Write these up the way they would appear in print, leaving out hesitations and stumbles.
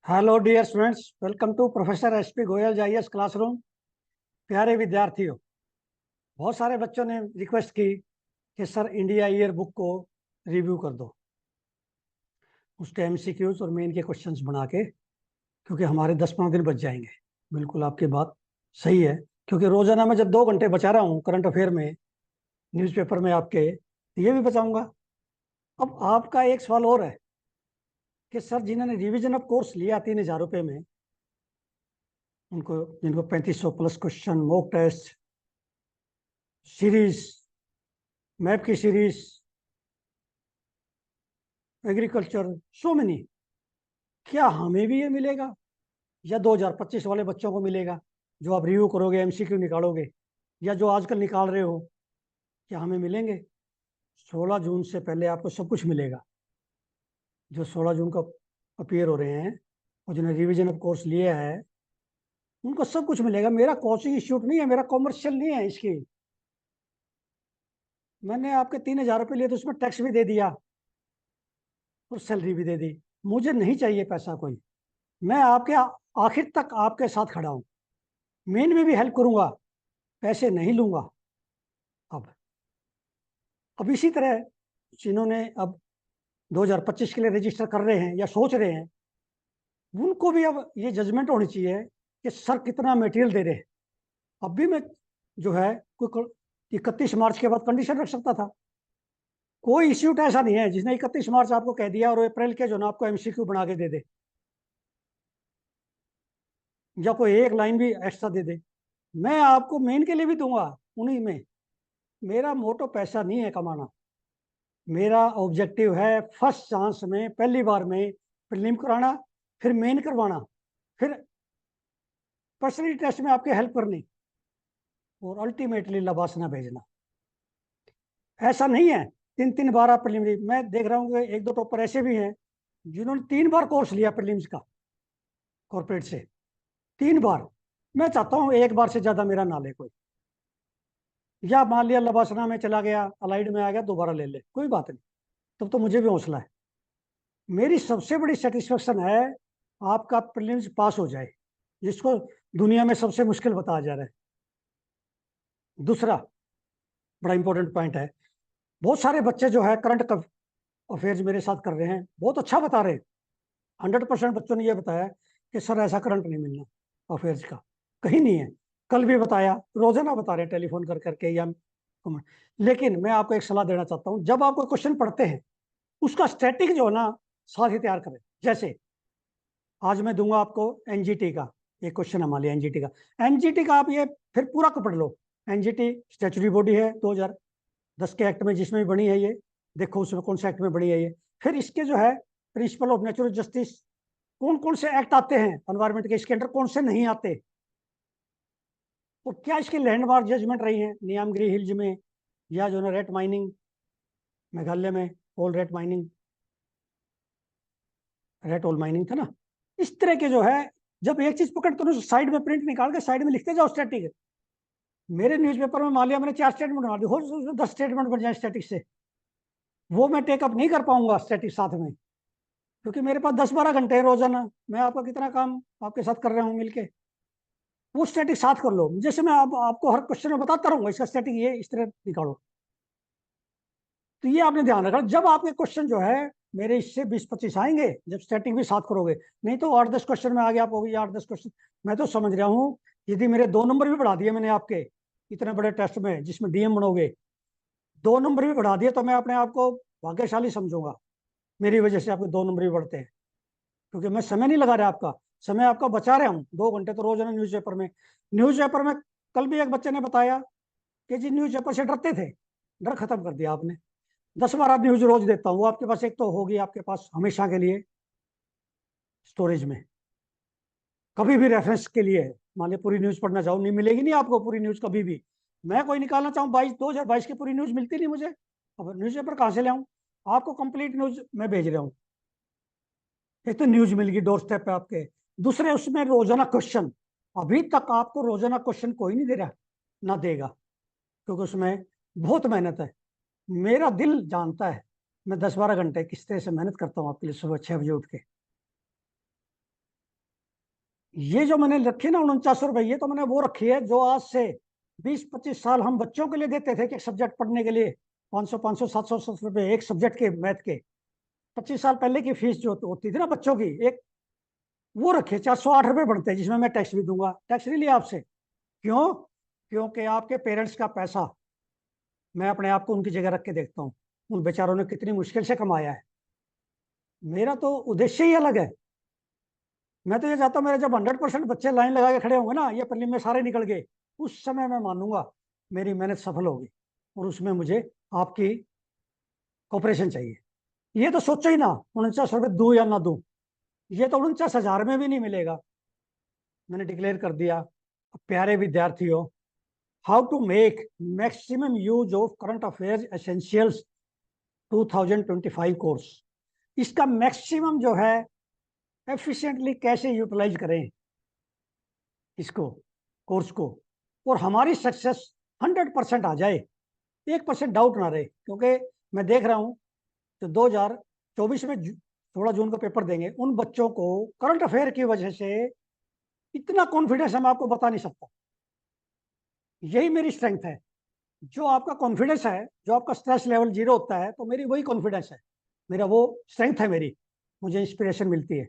Hello dear students, welcome to professor SP Goyal जाईएस classroom. प्यारे विद्यार्थियों, बहुत सारे बच्चों ने रिक्वेस्ट की कि सर इंडिया ईयर बुक को रिव्यू कर दो, उसके एमसीक्यूज और मेन के क्वेश्चंस बना के, क्योंकि हमारे 10-15 दिन बच जाएंगे। बिल्कुल आपकी बात सही है, क्योंकि रोजाना मैं जब 2 घंटे बचा रहा हूँ करंट अफेयर में, न्यूज़पेपर में आपके, तो ये भी बचाऊंगा। अब आपका एक सवाल और है कि सर जिन्होंने रिविजन ऑफ कोर्स लिया 3,000 रुपये में, उनको जिनको 3500 plus question, mock test series, map की सीरीज, एग्रीकल्चर, सो मेनी, क्या हमें भी ये मिलेगा या 2025 वाले बच्चों को मिलेगा जो आप रिव्यू करोगे, एमसीक्यू निकालोगे, या जो आजकल निकाल रहे हो, क्या हमें मिलेंगे? 16 जून से पहले आपको सब कुछ मिलेगा। जो 16 जून को अपीयर हो रहे हैं और जिन्होंने रिवीजन ऑफ कोर्स लिया है, उनको सब कुछ मिलेगा। मेरा कोचिंग इंस्टीट्यूट नहीं है, मेरा कॉमर्शियल नहीं है इसकी। मैंने आपके 3,000 रुपये लिए तो उसमें टैक्स भी दे दिया और सैलरी भी दे दी। मुझे नहीं चाहिए पैसा कोई। मैं आपके आखिर तक आपके साथ खड़ा हूं, मेन में भी हेल्प करूंगा, पैसे नहीं लूंगा। अब इसी तरह जिन्होंने अब 2025 के लिए रजिस्टर कर रहे हैं या सोच रहे हैं, उनको भी अब ये जजमेंट होनी चाहिए कि सर कितना मटेरियल दे रहे हैं। अब भी मैं जो है कोई 31 मार्च के बाद कंडीशन रख सकता था। कोई इंस्टीट्यूट ऐसा नहीं है जिसने 31 मार्च आपको कह दिया और अप्रैल के जो ना आपको एमसीक्यू बना के दे दे, या कोई एक लाइन भी एक्स्ट्रा दे दे। मैं आपको मेन के लिए भी दूंगा उन्हीं में। मेरा मोटो पैसा नहीं है कमाना। मेरा ऑब्जेक्टिव है फर्स्ट चांस में, पहली बार में प्रीलिम कराना, फिर मेन करवाना, फिर पर्सनली टेस्ट में आपके हेल्प करनी, और अल्टीमेटली लबासना भेजना। ऐसा नहीं है 3-3 बार आप प्रीलिम। मैं देख रहा हूँ कि 1-2 टॉपर ऐसे भी हैं जिन्होंने 3 बार कोर्स लिया प्रीलिम्स का कॉर्पोरेट से। 3 बार। मैं चाहता हूँ एक बार से ज्यादा मेरा ना ले कोई। या मान लिया लबासना में चला गया, अलाइड में आ गया, दोबारा ले ले, कोई बात नहीं। तब तो मुझे भी हौसला है। मेरी सबसे बड़ी सेटिस्फेक्शन है आपका प्रीलिम्स पास हो जाए, जिसको दुनिया में सबसे मुश्किल बताया जा रहा है। दूसरा बड़ा इंपॉर्टेंट पॉइंट है, बहुत सारे बच्चे जो है करंट अफेयर्स मेरे साथ कर रहे हैं, बहुत अच्छा बता रहे हैं। 100% बच्चों ने यह बताया कि सर ऐसा करंट नहीं मिलना अफेयर्स का, कहीं नहीं है। कल भी बताया, रोजाना बता रहे हैं टेलीफोन कर करके या कमेंट। लेकिन मैं आपको एक सलाह देना चाहता हूं, जब आप कोई क्वेश्चन पढ़ते हैं उसका स्टैटिक जो है ना साथ ही तैयार करें। जैसे आज मैं दूंगा आपको एनजीटी का एक क्वेश्चन है, मान लिया एनजीटी का। एनजीटी का आप ये फिर पूरा को पढ़ लो। एनजीटी स्टैचुटरी बॉडी है 2010 के एक्ट में, जिसमें भी बनी है ये। देखो उसमें कौन से एक्ट में बनी है ये। फिर इसके जो है प्रिंसिपल ऑफ नेचुरल जस्टिस, कौन कौन से एक्ट आते हैं एनवायरमेंट के, इसके अंदर कौन से नहीं आते, और क्या इसकी लैंडमार्क जजमेंट रही है नियामगिरी हिल्स में, या जो है रेट माइनिंग मेघालय में, ओल रेट माइनिंग, रेट ओल माइनिंग था ना। इस तरह के जो है, जब एक चीज पकड़ तो साइड में प्रिंट निकाल के साइड में लिखते जाओ स्टैटिक। मेरे न्यूज़पेपर में मान लिया मैंने 4 स्टेटमेंट बना दी, हो 10 स्टेटमेंट बन जाए स्टैटिक से, वो मैं टेकअप नहीं कर पाऊंगा स्टैटिक साथ में, क्योंकि मेरे पास 10-12 घंटे है रोजाना। मैं आपका कितना काम आपके साथ कर रहा हूँ मिलके, वो स्टैटिक साथ कर लो। जैसे मैं आपको हर क्वेश्चन में बताता रहूंगा इसका स्टैटिक ये इस तरह निकालो। तो ये आपने ध्यान रखा, जब आपके क्वेश्चन जो है मेरे इससे 20-25 आएंगे, जब स्टैटिक भी साथ करोगे। नहीं तो 8-10 क्वेश्चन में आगे आप होगी 8-10 क्वेश्चन। मैं तो समझ रहा हूँ यदि मेरे 2 नंबर भी बढ़ा दिए मैंने आपके इतने बड़े टेस्ट में जिसमें डीएम बनोगे, 2 नंबर भी बढ़ा दिए, तो मैं अपने आप को भाग्यशाली समझूंगा। मेरी वजह से आपके 2 नंबर भी बढ़ते हैं, क्योंकि मैं समय नहीं लगा रहा आपका, समय आपका बचा रहा हूँ। 2 घंटे तो रोजाना न्यूज़पेपर में कल भी एक बच्चे ने बताया कि जी न्यूज़पेपर से डरते थे, डर खत्म कर दिया आपने। 10-12 न्यूज रोज देता हूँ, वो आपके पास एक तो होगी आपके पास हमेशा के लिए स्टोरेज में, कभी भी रेफरेंस के लिए है। मान लीजिए पूरी न्यूज पढ़ना चाहो, नहीं मिलेगी नहीं आपको पूरी न्यूज कभी भी। मैं कोई निकालना चाहूँ 2022 की पूरी न्यूज मिलती नहीं मुझे, अब न्यूज़पेपर कहाँ से ले आऊँ? आपको कंप्लीट न्यूज मैं भेज रहा हूँ। एक तो न्यूज मिल गई डोर स्टेप पे आपके, दूसरे उसमें रोजाना क्वेश्चन। अभी तक आपको रोजाना क्वेश्चन कोई नहीं दे रहा, ना देगा, क्योंकि उसमें बहुत मेहनत है। मेरा दिल जानता है मैं 10-12 घंटे किस तरह से मेहनत करता हूँ आपके लिए, सुबह 6 बजे उठ के। ये जो मैंने रखी ना 49 रुपए, ये तो मैंने वो रखी है जो आज से 20-25 साल हम बच्चों के लिए देते थे कि सब्जेक्ट पढ़ने के लिए 500 700 रुपए एक सब्जेक्ट के मैथ के। 25 साल पहले की फीस जो होती थी ना बच्चों की, एक वो रखे 408 रुपए बढ़ते हैं, जिसमें मैं टैक्स भी दूंगा। टैक्स नहीं लिया आपसे। क्यों? क्योंकि आपके पेरेंट्स का पैसा मैं अपने आप को उनकी जगह रख के देखता हूँ। उन बेचारों ने कितनी मुश्किल से कमाया है। मेरा तो उद्देश्य ही अलग है। मैं तो ये चाहता हूँ मेरे जब 100% बच्चे लाइन लगा के खड़े होंगे ना, ये प्रीलिम में सारे निकल गए, उस समय मैं मानूंगा मेरी मेहनत सफल होगी। और उसमें मुझे आपकी कोऑपरेशन चाहिए। ये तो सोचो ही ना, 49 रुपये दूं या ना दूं। ये तो 49,000 में भी नहीं मिलेगा। मैंने डिक्लेयर कर दिया। प्यारे विद्यार्थियों, how to make maximum use of current affairs essentials 2025 course. इसका मैक्सिमम जो है एफिशिएंटली कैसे यूटिलाइज करें इसको, कोर्स को, और हमारी सक्सेस 100% आ जाए, 1% डाउट ना रहे। क्योंकि मैं देख रहा हूं तो 2024 में 16 जून को पेपर देंगे, उन बच्चों को करंट अफेयर की वजह से इतना कॉन्फिडेंस है, मैं आपको बता नहीं सकता। यही मेरी स्ट्रेंथ है। जो आपका कॉन्फिडेंस है, जो आपका स्ट्रेस लेवल 0 होता है, तो मेरी वही कॉन्फिडेंस है, मेरा वो स्ट्रेंथ है मेरी। मुझे इंस्पिरेशन मिलती है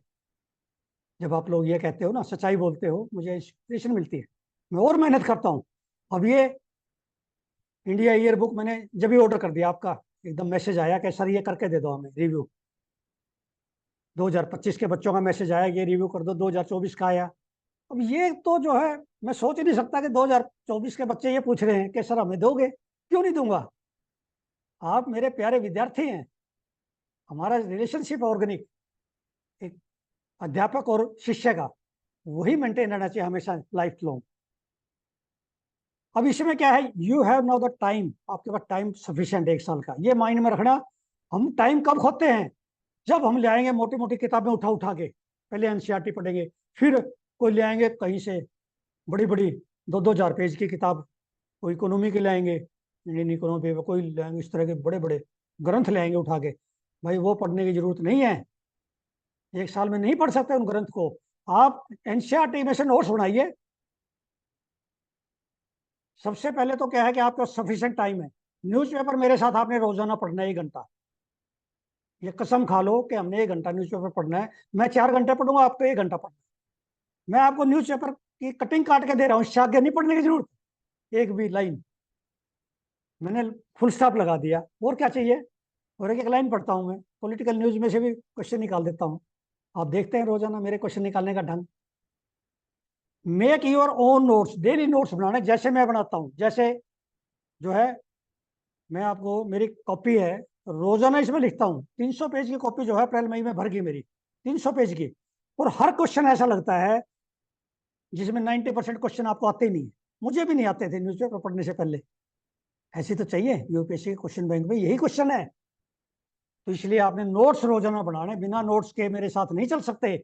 जब आप लोग ये कहते हो ना, सच्चाई बोलते हो, मुझे इंस्पिरेशन मिलती है। मैं और मेहनत करता हूँ। अब ये इंडिया ईयर बुक मैंने जब ही ऑर्डर कर दिया, आपका एकदम मैसेज आया कि सर ये करके दे दो हमें रिव्यू। 2025 के बच्चों का मैसेज आया ये रिव्यू कर दो, 2024 का आया। अब ये तो जो है, मैं सोच ही नहीं सकता कि 2024 के बच्चे ये पूछ रहे हैं कि सर हमें दोगे। क्यों नहीं दूंगा? आप मेरे प्यारे विद्यार्थी हैं। हमारा रिलेशनशिप ऑर्गेनिक, एक अध्यापक और शिष्य का, वही मेंटेन रहना चाहिए हमेशा लाइफ लॉन्ग। अब इसमें क्या है, you have now the time, आपके पास टाइम सफिशिएंट 1 साल का। ये माइंड में रखना। हम टाइम कब खोते हैं? जब हम ले आएंगे मोटी मोटी किताबें उठा उठा के, पहले एनसीईआरटी पढ़ेंगे, फिर कोई ले आएंगे कहीं से बड़ी बड़ी 2-2 हज़ार पेज की किताब, कोई इकोनॉमी के लाएंगे, इंडियन इकोनॉमी, कोई लाएंगे इस तरह के बड़े बड़े ग्रंथ ले आएंगे उठा के। भाई वो पढ़ने की जरूरत नहीं है। 1 साल में नहीं पढ़ सकते उन ग्रंथ को। आप एनसीईआरटी में से नोट्स बनाइए। सबसे पहले तो क्या है कि आपका सफिशिएंट टाइम है। न्यूज़पेपर मेरे साथ आपने रोजाना पढ़ना है 1 घंटा। ये कसम खा लो कि हमने 1 घंटा न्यूज़पेपर पढ़ना है। मैं 4 घंटे पढ़ूंगा, आपको 1 घंटा पढ़ना है। मैं आपको न्यूज़पेपर की कटिंग काट के दे रहा हूँ, इससे आगे नहीं पढ़ने की जरूरत। एक भी लाइन मैंने फुल स्टॉप लगा दिया, और क्या चाहिए? और एक एक लाइन पढ़ता हूँ मैं, पॉलिटिकल न्यूज में से भी क्वेश्चन निकाल देता हूँ। आप देखते हैं रोजाना मेरे क्वेश्चन निकालने का ढंग। Make your own notes, daily notes बनाने जैसे मैं बनाता हूँ। जैसे जो है, मैं आपको, मेरी कॉपी है, रोजाना इसमें लिखता हूँ। 300 पेज की कॉपी जो है अप्रैल मई में भर गई मेरी, 300 पेज की। और हर क्वेश्चन ऐसा लगता है जिसमें 90% क्वेश्चन आपको आते ही नहीं है। मुझे भी नहीं आते थे न्यूज़पेपर पढ़ने से पहले। ऐसी तो चाहिए यूपीएससी के क्वेश्चन बैंक में, यही क्वेश्चन है। तो इसलिए आपने नोट्स रोजाना बनाने, बिना नोट्स के मेरे साथ नहीं चल सकते।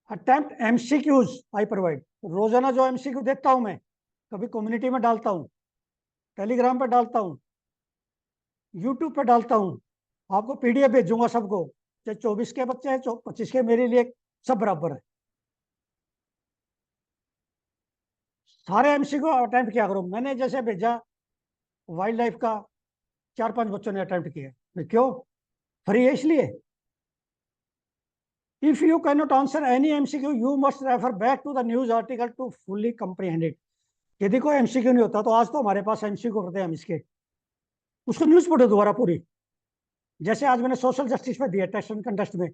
अटेम्प्ट एमसीक्यूज आई प्रोवाइड, रोजाना जो एमसीक्यू देता हूं मैं, कभी कम्युनिटी में डालता हूं, टेलीग्राम पे डालता हूं, यूट्यूब पे डालता हूं। आपको पीडीएफ भेजूंगा सबको, चाहे 24 के बच्चे हैं 25 के, मेरे लिए सब बराबर है। सारे एमसीक्यू अटेम्प्ट किया करो। मैंने जैसे भेजा वाइल्ड लाइफ का, 4-5 बच्चों ने अटेम्प्ट किया। क्यों? फ्री है इसलिए। If you cannot answer any MCQ, you must refer back to the news article to fully comprehend it. यदि कोई एमसीक्यू नहीं होता तो आज तो हमारे पास एमसीक्यू करते हैं हम इसके, उसको न्यूज पढ़ो दोबारा पूरी। जैसे आज मैंने सोशल जस्टिस में दिया टेस्ट एंड कंटेस्ट में,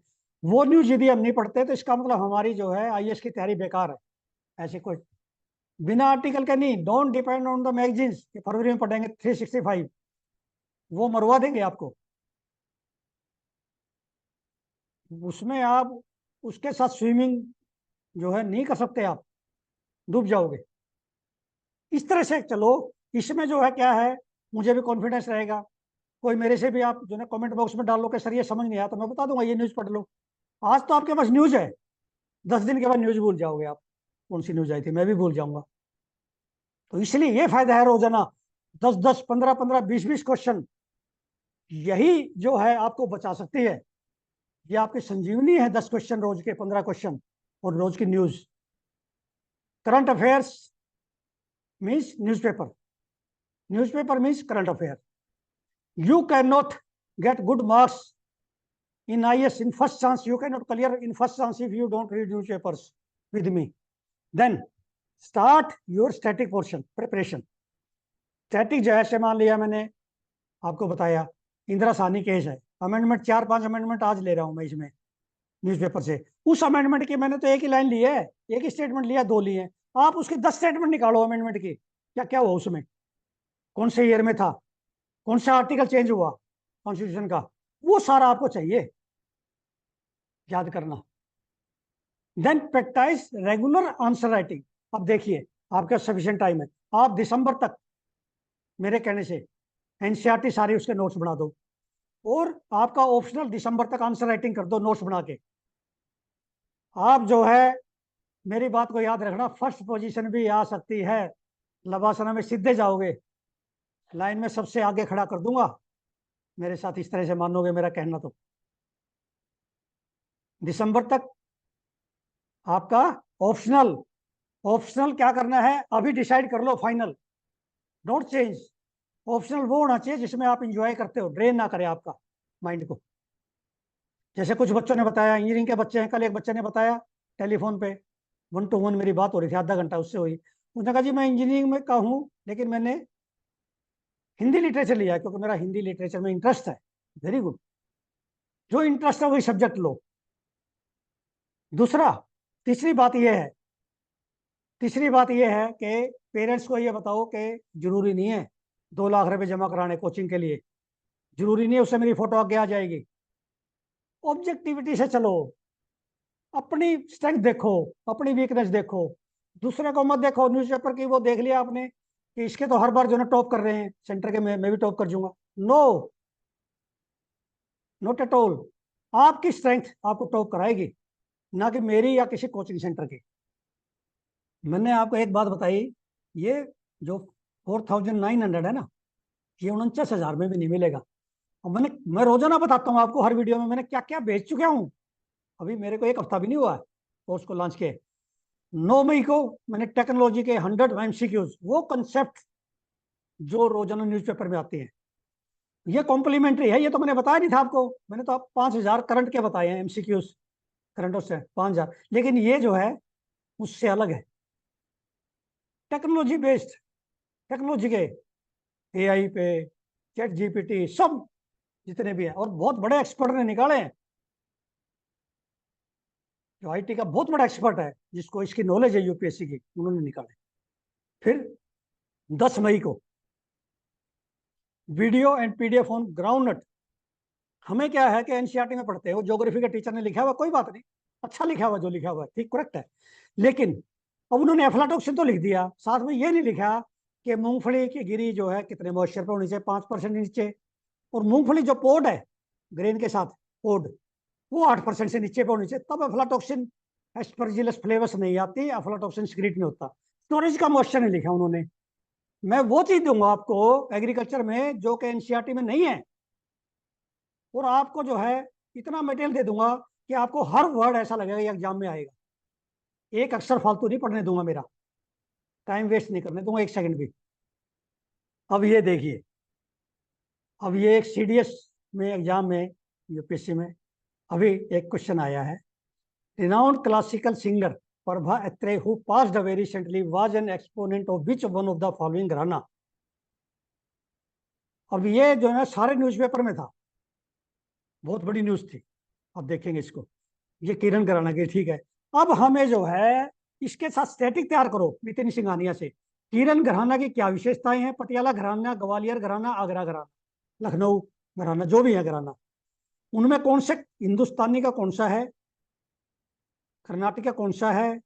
वो न्यूज यदि हम नहीं पढ़ते तो इसका मतलब हमारी जो है आईएएस की तैयारी बेकार है। ऐसे कोई बिना आर्टिकल के नहीं। Don't depend on the magazines कि फरवरी में पढ़ेंगे 365, वो मरवा देंगे आपको। उसमें आप उसके साथ स्विमिंग जो है नहीं कर सकते, आप डूब जाओगे। इस तरह से चलो। इसमें जो है क्या है, मुझे भी कॉन्फिडेंस रहेगा। कोई मेरे से भी आप जो है कमेंट बॉक्स में डाल लो कि सर ये समझ नहीं आया, तो मैं बता दूंगा ये न्यूज़ पढ़ लो। आज तो आपके पास न्यूज़ है, 10 दिन के बाद न्यूज़ भूल जाओगे आप, कौन सी न्यूज़ आई थी मैं भी भूल जाऊंगा। तो इसलिए ये फायदा है रोजाना 10-10, 15-15, 20-20 क्वेश्चन। यही जो है आपको बचा सकती है। ये आपकी संजीवनी है, 10 क्वेश्चन रोज के, 15 क्वेश्चन। और रोज की news. Current affairs means newspaper, newspaper means current affair. You cannot get good marks in IS in first chance. You cannot clear in first chance if you don't read newspapers with me. Then start your static portion preparation. Static जो है, मान लिया मैंने आपको बताया Indira Sahni case है, amendment 4-5 amendment आज ले रहा हूं मैं इसमें न्यूज़पेपर से। उस अमेंडमेंट की मैंने तो एक ही लाइन ली है, एक ही स्टेटमेंट लिया, 2 लिए। आप उसके 10 स्टेटमेंट निकालो अमेंडमेंट की, क्या क्या हुआ उसमें, कौन से ईयर में था, कौन सा आर्टिकल चेंज हुआ कॉन्स्टिट्यूशन का, वो सारा आपको चाहिए याद करना। Then practice regular answer writing. अब देखिए आपका सफिशिएंट टाइम है, आप दिसंबर तक मेरे कहने से एनसीईआरटी सारी उसके नोट्स बना दो, और आपका ऑप्शनल दिसंबर तक आंसर राइटिंग कर दो नोट्स बना के। आप जो है मेरी बात को याद रखना, फर्स्ट पोजीशन भी आ सकती है, लवासना में सीधे जाओगे, लाइन में सबसे आगे खड़ा कर दूंगा, मेरे साथ इस तरह से मानोगे मेरा कहना। तो दिसंबर तक आपका ऑप्शनल, ऑप्शनल क्या करना है अभी डिसाइड कर लो, फाइनल डोंट चेंज। ऑप्शनल वो होना चाहिए जिसमें आप इंजॉय करते हो, ड्रेन ना करे आपका माइंड को। जैसे कुछ बच्चों ने बताया, इंजीनियरिंग के बच्चे हैं, कल एक बच्चे ने बताया टेलीफोन पे 1-to-1 मेरी बात हो रही थी, आधा घंटा उससे हुई। उसने कहा जी मैं इंजीनियरिंग में का हूँ, लेकिन मैंने हिंदी लिटरेचर लिया है क्योंकि मेरा हिंदी लिटरेचर में इंटरेस्ट है। वेरी गुड, जो इंटरेस्ट है वही सब्जेक्ट लो। दूसरा, तीसरी बात यह है, तीसरी बात यह है कि पेरेंट्स को ये बताओ कि जरूरी नहीं है 2 लाख रुपए जमा कराने कोचिंग के लिए, जरूरी नहीं है उससे मेरी फोटो आगे आ जाएगी। ऑब्जेक्टिविटी से चलो, अपनी स्ट्रेंथ देखो, अपनी वीकनेस देखो, दूसरे को मत देखो। न्यूज़पेपर की वो देख लिया आपने कि इसके तो हर बार जो है टॉप कर रहे हैं सेंटर के, मैं भी टॉप कर जाऊंगा। No, not at all. आपकी स्ट्रेंथ आपको टॉप कराएगी, ना कि मेरी या किसी कोचिंग सेंटर की। मैंने आपको एक बात बताई, ये जो 4900 है ना, ये 49,000 में भी नहीं मिलेगा। और मैं रोजाना बताता हूँ आपको हर वीडियो में मैंने क्या क्या बेच चुका हूँ। अभी मेरे को 1 हफ्ता भी नहीं हुआ है कोर्स को लॉन्च के। 9 मई को मैंने टेक्नोलॉजी के 100 एमसीक्यूज, वो कंसेप्ट जो रोजाना न्यूज़पेपर में आते हैं, ये कॉम्प्लीमेंट्री है। ये तो मैंने बताया नहीं था आपको, मैंने तो आप 5,000 करंट के बताए हैं एमसीक्यूज, करंट से 5,000, लेकिन ये जो है उससे अलग है, टेक्नोलॉजी बेस्ड, टेक्नोलॉजी के एआई पे, चैट जीपीटी, सब जितने भी हैं, और बहुत बड़े एक्सपर्ट ने निकाले हैं। जो आईटी का बहुत बड़ा एक्सपर्ट है जिसको इसकी नॉलेज है यूपीएससी की, उन्होंने निकाले। फिर 10 मई को video and PDF on groundnut. हमें क्या है कि एनसीईआरटी में पढ़ते हो, ज्योग्राफी के टीचर ने लिखा हुआ, कोई बात नहीं, अच्छा लिखा हुआ, जो लिखा हुआ है ठीक करेक्ट है, लेकिन अब उन्होंने एफ्लाटॉक्सिन तो लिख दिया, साथ में ये नहीं लिखा कि मूंगफली की गिरी जो है कितने मॉइस्चर पर होनी चाहिए, 5% नीचे, और मूंगफली जो पोड है ग्रेन के साथ पोड, वो 8% से नीचे पे होनी चाहिए, तब अफ्लाटॉक्सिन एस्परजिलस फ्लेवस नहीं आती, अफ्लाटॉक्सिन सिक्रीट नहीं होता। स्टोरेज का मॉइस्चर नहीं लिखा उन्होंने। मैं वो चीज दूंगा आपको एग्रीकल्चर में जो कि एनसीईआरटी में नहीं है, और आपको जो है इतना मटेरियल दे दूंगा कि आपको हर वर्ड ऐसा लगेगा ये एग्जाम में आएगा। एक अक्षर फालतू नहीं पढ़ने दूंगा, मेरा टाइम वेस्ट नहीं करने दूंगा 1 सेकंड भी। अब ये देखिए, अब ये एक सीडीएस में एग्जाम में, यूपीएससी में अभी एक क्वेश्चन आया है, renowned classical singer Prabha Atre, who passed away recently, was an exponent of which one of the following घराना। अब ये जो है सारे न्यूज़पेपर में था, बहुत बड़ी न्यूज़ थी। अब देखेंगे इसको, ये किरण घराना की, ठीक है। अब हमें जो है इसके साथ स्टैटिक तैयार करो नितिन सिंघानिया से। किरण घराना की क्या विशेषताएं हैं, पटियाला घराना, ग्वालियर घराना, आगरा घराना, लखनऊ घराना, जो भी है घराना, उनमें कौन से हिंदुस्तानी का कौन सा है, कर्नाटक का कौन सा है,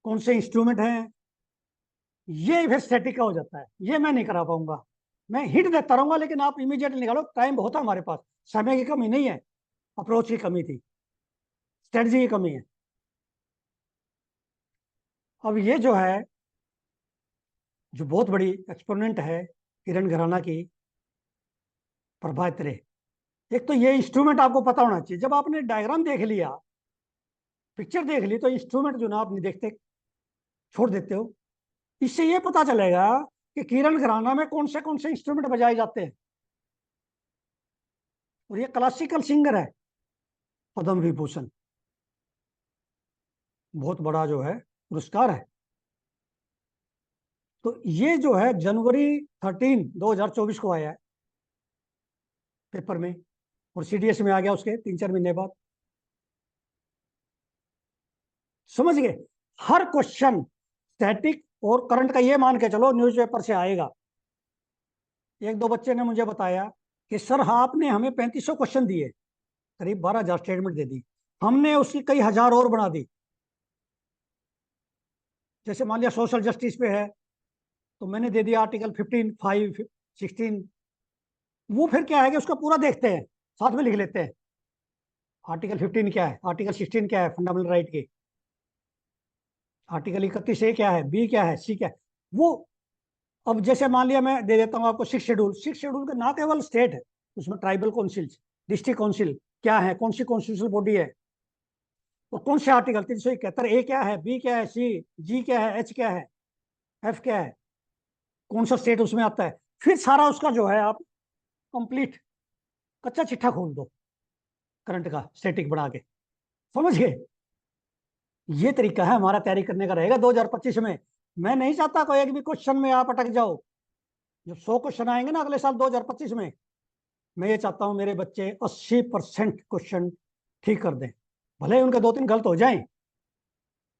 कौन से इंस्ट्रूमेंट हैं, ये फिर स्टैटिक का हो जाता है। ये मैं नहीं करा पाऊंगा, मैं हिंट देता रहूंगा, लेकिन आप इमीडिएटली निकालो, टाइम बहुत है हमारे पास, समय की कमी नहीं है, अप्रोच की कमी थी, स्ट्रेटजी की कमी है। अब ये जो है, जो बहुत बड़ी एक्सपोनेंट है किरण घराना की, प्रभा त्रे, एक तो ये इंस्ट्रूमेंट आपको पता होना चाहिए। जब आपने डायग्राम देख लिया पिक्चर देख ली तो इंस्ट्रूमेंट जो ना आप नहीं देखते, छोड़ देते हो। इससे ये पता चलेगा कि किरण घराना में कौन से इंस्ट्रूमेंट बजाए जाते हैं। और ये क्लासिकल सिंगर है, पद्म विभूषण, बहुत बड़ा जो है पुरस्कार है। तो ये जो है जनवरी 2024 को आया है पेपर में, और सीडीएस में आ गया उसके 3-4 महीने बाद। समझ गए? हर क्वेश्चन स्टैटिक और करंट का ये मान के चलो न्यूज़पेपर से आएगा। एक दो बच्चे ने मुझे बताया कि सर आपने हमें 3500 क्वेश्चन दिए, करीब 12,000 स्टेटमेंट दे दी, हमने उसकी कई हजार और बना दी। जैसे मान लिया सोशल जस्टिस पे है, तो मैंने दे दिया आर्टिकल 15, 5, 16। वो फिर क्या है कि उसका पूरा देखते हैं, साथ में लिख लेते हैं आर्टिकल 15 क्या है, आर्टिकल 16 क्या है फंडामेंटल राइट के, आर्टिकल 31A क्या है, बी क्या है, सी क्या है। वो अब जैसे मान लिया मैं दे देता हूँ आपको 6 शेड्यूल। 6 शेड्यूल का ना केवल स्टेट है, उसमें ट्राइबल काउंसिल, डिस्ट्रिक्ट काउंसिल क्या है, कौन सी कॉन्स्टिट्यूशनल बॉडी है, और कौन से आर्टिकल 371A क्या है, बी क्या है, सी, जी क्या है, एच क्या है, एफ क्या है, कौन सा स्टेट उसमें आता है। फिर सारा उसका जो है आप कंप्लीट कच्चा चिट्ठा खोल दो करंट का स्टैटिक बना के। समझ गए? ये तरीका है हमारा तैयारी करने का रहेगा 2025 में। मैं नहीं चाहता कोई एक भी क्वेश्चन में आप अटक जाओ। जब 100 क्वेश्चन आएंगे ना अगले साल 2025 में, मैं ये चाहता हूं मेरे बच्चे 80% क्वेश्चन ठीक कर दें। भले ही उनके 2-3 गलत हो जाएं,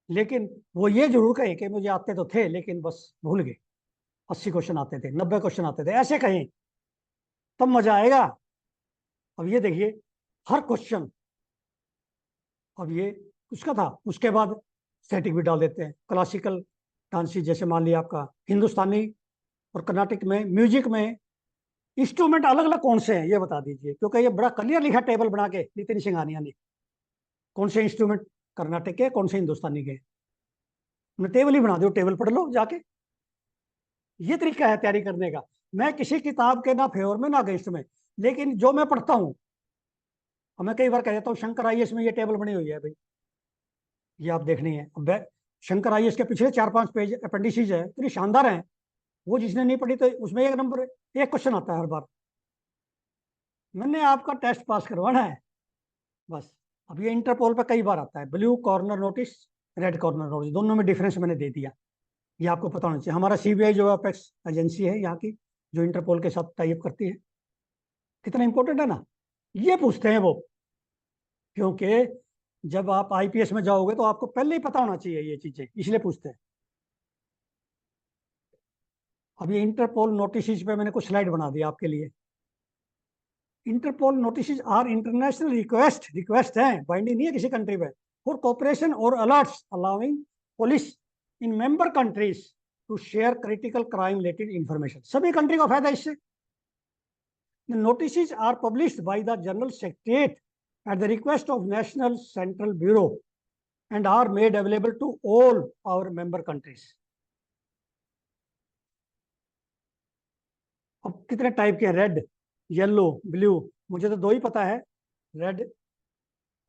लेकिन वो ये जरूर कहें कि मुझे आते तो थे लेकिन बस भूल गए। 80 क्वेश्चन आते थे, 90 क्वेश्चन आते थे, ऐसे कहें, तब मजा आएगा। अब ये देखिए, हर क्वेश्चन, अब ये उसका था, उसके बाद स्टैटिक भी डाल देते हैं। क्लासिकल डांसी, जैसे मान लिया आपका हिंदुस्तानी और कर्नाटक में म्यूजिक में इंस्ट्रूमेंट अलग अलग कौन से हैं ये बता दीजिए, क्योंकि ये बड़ा क्लियर लिखा टेबल बना के नितिन सिंघानिया ने, कौन से इंस्ट्रूमेंट कर्नाटक के, कौन से हिंदुस्तानी के। मैं टेबल ही बना दो, टेबल पढ़ लो जाके। ये तरीका है तैयारी करने का। मैं किसी किताब के ना फेवर में ना अगेंस्ट में, लेकिन जो मैं पढ़ता हूँ, और मैं कई बार कह देता हूँ शंकर आईएएस में ये टेबल बनी हुई है भाई, ये आप देखनी है। अब शंकर आईएएस के पिछले 4-5 पेज अपेंडिसीज है, इतनी शानदार है, वो जिसने नहीं पढ़ी तो उसमें एक नंबर, एक क्वेश्चन आता है हर बार। मैंने आपका टेस्ट पास करवाना है बस। अब ये इंटरपोल पे कई बार आता है, blue corner notice, red corner notice, दोनों में डिफरेंस मैंने दे दिया। ये आपको पता होना चाहिए। हमारा सीबीआई जो अपेक्स एजेंसी है यहाँ की, जो इंटरपोल के साथ टाइप करती है, कितना इंपॉर्टेंट है ना। ये पूछते हैं वो, क्योंकि जब आप आईपीएस में जाओगे तो आपको पहले ही पता होना चाहिए ये चीजें, इसलिए पूछते हैं। अब ये इंटरपोल नोटिस पे मैंने कुछ स्लाइड बना दिया आपके लिए। Interpol notice are international request, request है, बाइंडिंग नहीं है किसी कंट्री पे, फॉर कोऑपरेशन और alerts allowing police in member countries to share critical crime related information. सभी कंट्री को फायदा इससे। The notices are published by the General Secretariat at the request of National Central Bureau and are made available to all our member countries. अब कितने type के हैं? Red, yellow, blue. मुझे तो दो ही पता है, रेड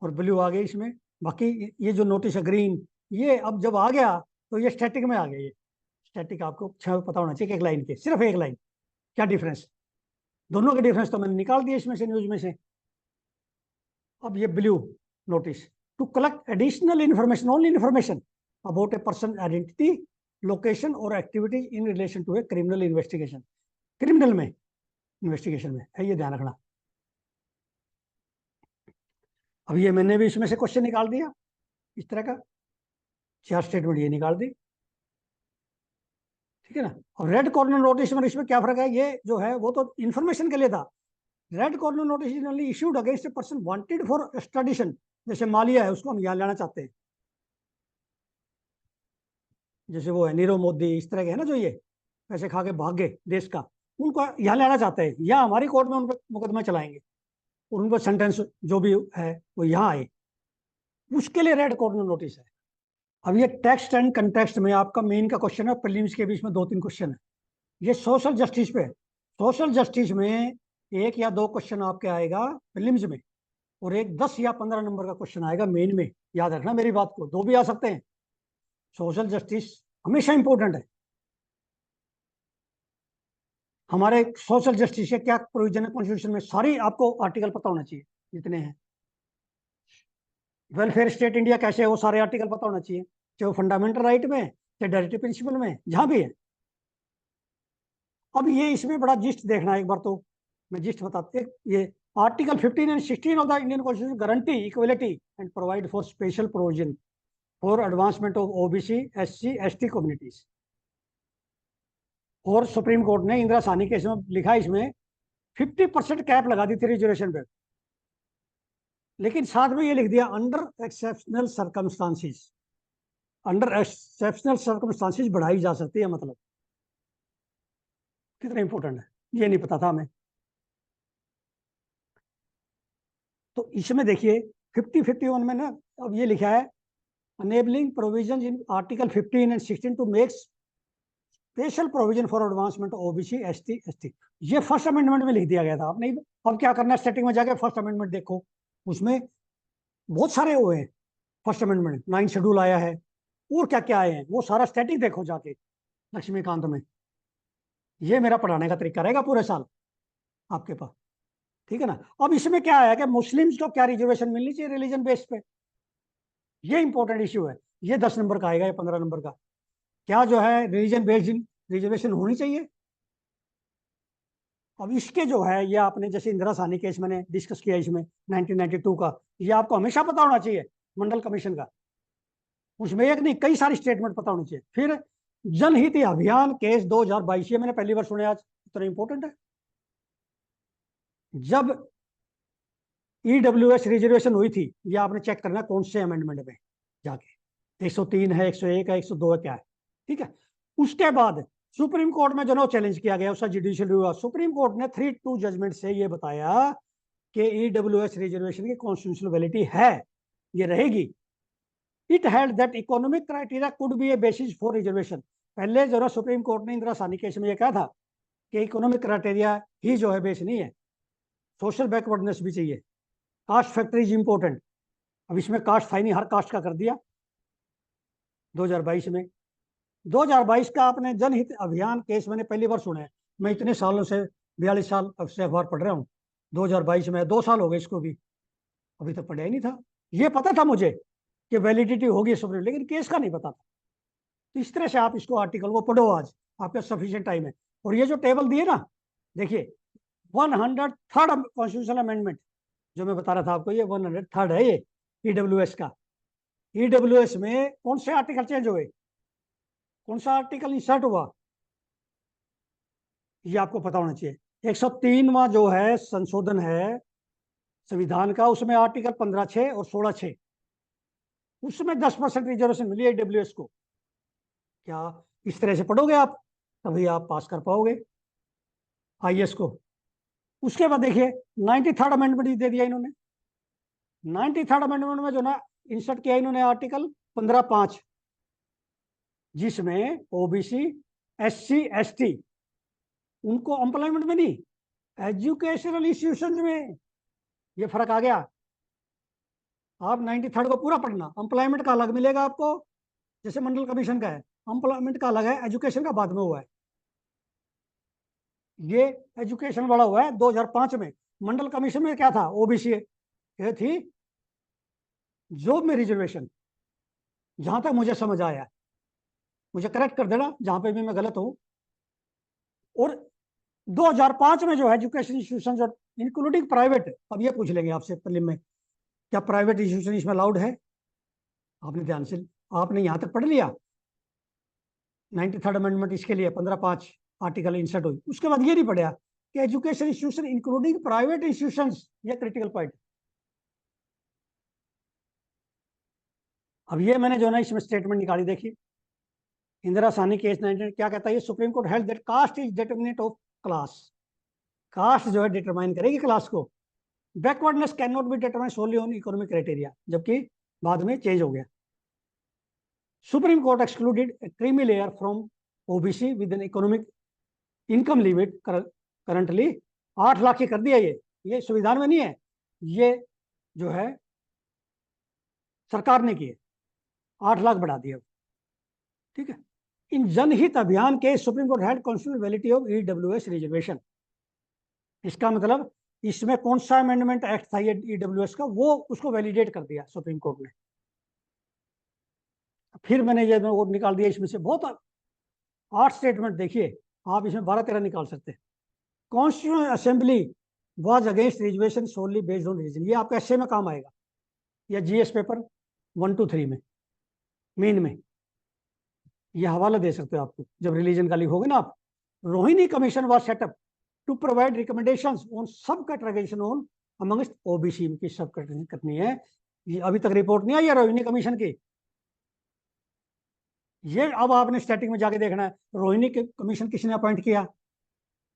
और ब्लू आ गए इसमें। बाकी ये जो नोटिस है ग्रीन, ये अब जब आ गया तो ये स्टैटिक में आ गया। ये स्टैटिक आपको पता होना चाहिए, एक लाइन के, सिर्फ एक लाइन, क्या डिफरेंस। दोनों के डिफरेंस तो मैंने निकाल दिया इसमें से, न्यूज में से। अब ये blue notice, to collect additional information, only information about a person identity, location or activities in relation to a criminal investigation. Criminal में इन्वेस्टिगेशन में है, ये ध्यान रखना। अब ये मैंने भी इसमें से क्वेश्चन निकाल दिया इस तरह का, 4 स्टेटमेंट ये निकाल दी, ठीक है ना। और रेड कॉर्नर नोटिस में इसमें क्या फर्क है? ये जो है वो तो इन्फॉर्मेशन के लिए था। Red corner notice is only issued against a person wanted for extradition. जैसे मालिया है, उसको हम यहाँ लाना चाहते हैं, जैसे वो है नीरव मोदी, इस तरह के है ना जो ये पैसे खा के भाग गए देश का, उनको यहाँ लाना चाहते हैं, या हमारी कोर्ट में उन पर मुकदमा चलाएंगे और उनको सेंटेंस जो भी है वो यहाँ आए, उसके लिए रेड कॉर्नर नोटिस है। अब ये टेक्स्ट एंड कंटेक्स्ट में आपका मेन का क्वेश्चन है, प्रीलिम्स के बीच में 2-3 क्वेश्चन है। ये सोशल जस्टिस पे है। सोशल जस्टिस में 1 या 2 क्वेश्चन आपके आएगा प्रीलिम्स में, और एक 10 या 15 नंबर का क्वेश्चन आएगा मेन में, याद रखना मेरी बात को, 2 भी आ सकते हैं। सोशल जस्टिस हमेशा इंपॉर्टेंट है। हमारे सोशल जस्टिस के क्या प्रोविजन है कॉन्स्टिट्यूशन में, सारी आपको आर्टिकल पता होना चाहिए जितने हैं। वेलफेयर स्टेट इंडिया कैसे है, वो सारे आर्टिकल पता होना चाहिए, चाहे वो फंडामेंटल राइट में, चाहे डायरेक्टिव प्रिंसिपल में, जहां भी है। अब ये इसमें बड़ा जिस्ट देखना है एक बार, तो मैं जिस्ट बताते, ये article 15 and 16 of the Indian constitution guarantee equality and provide for special provision for advancement of OBC SC ST communities. और सुप्रीम कोर्ट ने इंदिरा साहनी केस में लिखा, इसमें 50% कैप लगा दी थी रिजर्वेशन पे, लेकिन साथ में ये लिख दिया under exceptional circumstances. Under exceptional circumstances बढ़ाई जा सकती है, मतलब कितना इंपॉर्टेंट है, ये नहीं पता था हमें। तो इसमें देखिए 51 में ना अब ये लिखा है, enabling provisions in Article 15 and 16 to make special provision for advancement of OBC, ST, ST। ये फर्स्ट अमेंडमेंट में लिख दिया गया था। आप नहीं, अब क्या करना है, सेटिंग में जाके फर्स्ट अमेंडमेंट देखो, उसमें बहुत सारे हुए हैं। फर्स्ट अमेंडमेंट 9 शेड्यूल आया है, और क्या क्या आए हैं, वो सारा स्टैटिक देखो जाके लक्ष्मीकांत में। ये मेरा पढ़ाने का तरीका रहेगा पूरे साल आपके पास, ठीक है ना। अब इसमें क्या है कि मुस्लिम्स को क्या रिजर्वेशन मिलनी चाहिए रिलीजन बेस पे, ये इंपॉर्टेंट इश्यू है। ये 10 नंबर का आएगा या 15 नंबर का, क्या जो है रिलीजन बेस्ड रिजर्वेशन होनी चाहिए। अब इसके जो है, ये आपने जैसे इंदिरा साहनी केस मैंने डिस्कस किया इसमें 1992 का, ये आपको हमेशा पता होना चाहिए, मंडल कमीशन का, उसमें एक नहीं कई सारी स्टेटमेंट पता होनी चाहिए। फिर जनहित अभियान केस 2022, ये मैंने पहली बार सुने आज, इतना इंपॉर्टेंट है। जब ईडब्ल्यूएस रिजर्वेशन हुई थी, ये आपने चेक करना कौन से अमेंडमेंट में जाके, 103 है, 101 है, 102 है, क्या है, ठीक है। उसके बाद सुप्रीम कोर्ट में जो ना चैलेंज किया गया, उसका जुडिशियल रिव्यू, सुप्रीम कोर्ट ने 3-2 जजमेंट से ये बताया कि ईडब्ल्यूएस रिजर्वेशन की कॉन्स्टिट्यूशनल वैलिडिटी है, ये रहेगी। It had that economic criteria could be A basis for reservation. पहले जो ना सुप्रीम कोर्ट ने इंदिरा साहनी केस में ये कहा था कि इकोनॉमिक क्राइटेरिया ही जो है बेस नहीं है, सोशल बैकवर्डनेस भी चाहिए, कास्ट फैक्टर इज इंपॉर्टेंट। अब इसमें कास्ट था ही नहीं, हर कास्ट का कर दिया 2022 में। 2022 का आपने जनहित अभियान केस मैंने पहली बार सुना है, मैं इतने सालों से 42 साल से अखबार पढ़ रहा हूँ, 2022 में 2 साल हो गए इसको भी, अभी तक पढ़ा ही नहीं था। ये पता था मुझे कि वैलिडिटी होगी सुप्रीम, लेकिन केस का नहीं पता था। तो इस तरह से आप इसको आर्टिकल को पढ़ो, आज आपका सफिशिएंट टाइम है। और ये जो टेबल दिए ना, देखिए 103rd कॉन्स्टिट्यूशनल अमेंडमेंट जो मैं बता रहा था आपको, ये 103rd है ये ईडब्ल्यूएस का। ईडब्ल्यूएस में कौन से आर्टिकल चेंज हुए, कौन सा आर्टिकल इंसर्ट हुआ, ये आपको पता होना चाहिए। 103वां जो है संशोधन है संविधान का, उसमें आर्टिकल 15(6) और 16(6), उसमें 10% रिजर्वेशन मिली है ईडब्ल्यूएस को। क्या इस तरह से पढ़ोगे आप, तभी आप पास कर पाओगे आईएएस को। उसके बाद देखिए 93rd अमेंडमेंट दे दिया इन्होंने। 93rd अमेंडमेंट में जो ना इंसर्ट किया इन्होंने आर्टिकल 15(5), जिसमें ओबीसी एससी एसटी उनको एम्प्लॉयमेंट में नहीं, एजुकेशनल इंस्टीट्यूशन में ये फर्क आ गया। आप 93rd को पूरा पढ़ना, एम्प्लॉयमेंट का अलग मिलेगा आपको, जैसे मंडल कमीशन का है, एम्प्लॉयमेंट का अलग है, एजुकेशन का बाद में हुआ है। ये एजुकेशन वाला हुआ है 2005 में। मंडल कमीशन में क्या था, ओबीसी ये थी जॉब में रिजर्वेशन, जहां तक मुझे समझ आया, मुझे करेक्ट कर देना जहां पे भी मैं गलत हूं। और 2005 में जो एजुकेशन इंस्टीट्यूशन जो इंक्लूडिंग प्राइवेट, अब ये पूछ लेंगे आपसे प्रीलिम में, क्या प्राइवेट इंस्टीट्यूशन इसमें अलाउड है। आपने ध्यान से, आपने यहां तक पढ़ लिया 93rd अमेंडमेंट इसके लिए 15(5) आर्टिकल इंसर्ट हुई। उसके बाद ये नहीं पढ़ा कि education institution including private institutions, ये क्रिटिकल पॉइंट। अब ये मैंने जो ना इसमें स्टेटमेंट निकाली, देखिए इंदिरा साहनी केस 19 क्या कहता है, Supreme Court held that caste is determinant of class. Caste जो है डिटरमाइन करेगी क्लास को। Backwardness can not be determine solely on economic criteria, जबकि बाद में चेंज हो गया। Supreme Court excluded creamy layer from OBC with an economic income limit currently 8 lakh की कर दिया। ये संविधान में नहीं है, ये जो है सरकार ने किए, 8 लाख बढ़ा दिया। ठीक है। इन जनहित अभियान के supreme court had constitutional validity of EWS reservation. इसका मतलब इसमें कौन सा अमेंडमेंट एक्ट था ये ईडब्ल्यूएस का, वो उसको वैलिडेट कर दिया सुप्रीम कोर्ट ने। फिर मैंने ये वो निकाल दिया इसमें से बहुत 8 स्टेटमेंट देखिए, आप इसमें 12-13 निकाल सकते हैं। Constitutional assembly was against reservation solely based on reason. ये आपका एसए में काम आएगा या जीएस पेपर 1 to 3 में, मेन में ये हवाला दे सकते हो आपको जब रिलीजन का लिखोगे ना आप। Rohini commission was set up to provide recommendations on sub categorisation on amongst OBC की सब करनी है। ये अभी तक रिपोर्ट नहीं आई है रोहिणी कमीशन की। ये अब आपने स्टैटिक में जाके देखना है रोहिणी कमीशन किसने अपॉइंट किया,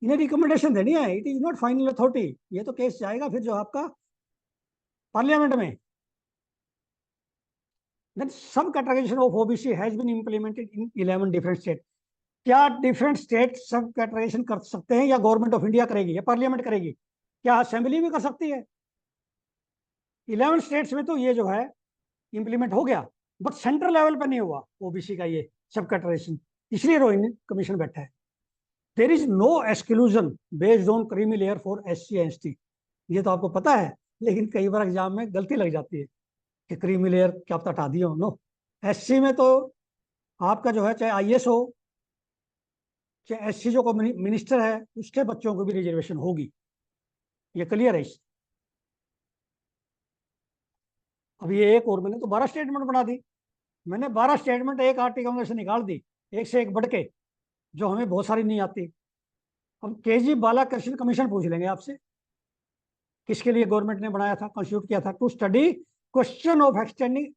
इन्हें रिकमेंडेशन देनी है। It is not final authority. ये तो केस जाएगा फिर जो आपका पार्लियामेंट में। Then some categorization of OBC has been implemented in 11 different states. क्या डिफरेंट स्टेट सब कैटेगराइजेशन कर सकते हैं या गवर्नमेंट ऑफ इंडिया करेगी या पार्लियामेंट करेगी? क्या असेंबली भी कर सकती है? 11 स्टेट्स में तो ये जो है इंप्लीमेंट हो गया, बट सेंट्रल लेवल पर नहीं हुआ ओबीसी का ये सब कैटेगराइजेशन, इसलिए रोहिणी कमीशन बैठा है। There is no exclusion based on creamy layer for SC and ST. ये तो आपको पता है, लेकिन कई बार एग्जाम में गलती लग जाती है कि क्रीमी लेयर क्या पता हटा दिया हो। नो, एससी में तो आपका जो है चाहे आईएएस हो चाहे एससी जो को मिनिस्टर है उसके बच्चों को भी रिजर्वेशन होगी, ये क्लियर है। अब ये एक और मैंने तो 12 स्टेटमेंट बना दी। मैंने 12 स्टेटमेंट एक आर्टिकल में से निकाल दी, एक से एक बढ़ के, जो हमें बहुत सारी नहीं आती। अब केजी बालाकृष्ण कमीशन पूछ लेंगे आपसे, किसके लिए गवर्नमेंट ने बनाया था, कॉन्स्टिट्यूट किया था? To study question of extending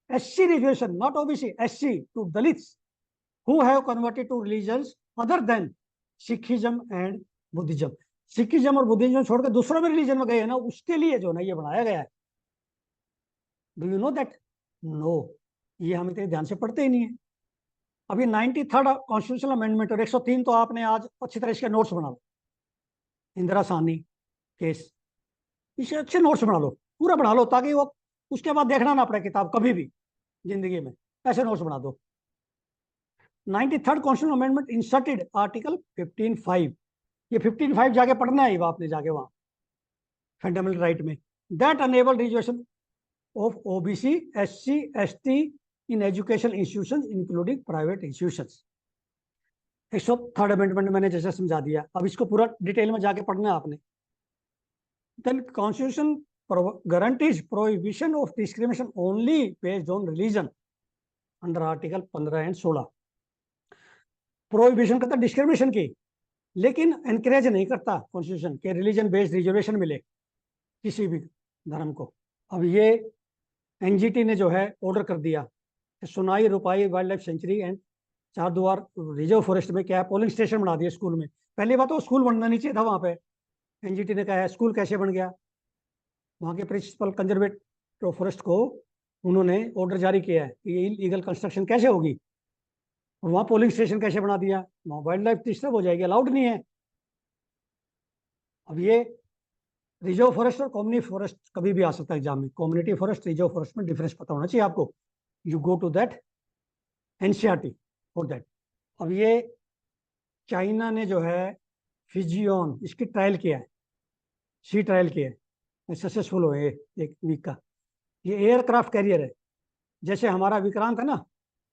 SC reservation, not OBC, SC to Dalits who have converted to religions other than Sikhism and Buddhism. Sikhism और बुद्धिज्म छोड़कर दूसरों में रिलीजन में गए हैं ना, उसके लिए जो ना ये बनाया गया है। Do you know that? No, ये हम इतने ध्यान से पढ़ते ही नहीं है। अभी 93rd कॉन्स्टिट्यूशनल अमेंडमेंट और 103 तो आपने आज अच्छी तरह इसके नोट्स बना लो। इंदिरा साहनी केस, इसे अच्छे नोट्स बना लो, पूरा बना लो, ताकि वो उसके बाद देखना ना पड़े किताब कभी भी जिंदगी में। ऐसे नोट्स बना दो। 93rd constitutional amendment inserted article 15(5). ये 15(5) जाके पढ़ना है आपने जाके वहां फंडामेंटल राइट में। That enable reservation of OBC, SC, ST in education institution including private institution. 103rd amendment मैंने जैसा समझा दिया, अब इसको पूरा डिटेल में जाके पढ़ना है आपने। Then constitution guarantees prohibition of discrimination only based on religion under article 15 and 16। Prohibition करता डिस्क्रिमिनेशन की, लेकिन एनकरेज नहीं करता कॉन्स्टिट्यूशन के रिलीजन बेस्ड रिजर्वेशन मिले किसी भी धर्म को। अब ये एनजीटी ने जो है ऑर्डर कर दिया कि सुनाई रुपाई wild life sanctuary and Charduar reserve forest में क्या है पोलिंग स्टेशन बना दिया स्कूल में। पहली बात तो स्कूल बनना नहीं चाहिए था वहां पे। एनजीटी ने कहा है स्कूल कैसे बन गया? वहाँ के प्रिंसिपल कंजर्वेटर फॉरेस्ट को उन्होंने ऑर्डर जारी किया है कि ये इलीगल कंस्ट्रक्शन कैसे होगी, और वहाँ पोलिंग स्टेशन कैसे बना दिया? वहाँ वाइल्ड लाइफ डिस्टर्ब हो जाएगी, अलाउड नहीं है। अब ये रिजर्व फॉरेस्ट और कम्युनिटी फॉरेस्ट कभी भी आ सकता है एग्जाम में। कम्युनिटी फॉरेस्ट रिजर्व फॉरेस्ट में डिफरेंस पता होना चाहिए आपको। You go to that NCERT for that. अब ये चाइना ने जो है फिजियोन इसकी ट्रायल किया है, सी ट्रायल किया है, सक्सेसफुल हुए एक वीक का। ये एयरक्राफ्ट कैरियर है, जैसे हमारा विक्रांत है ना,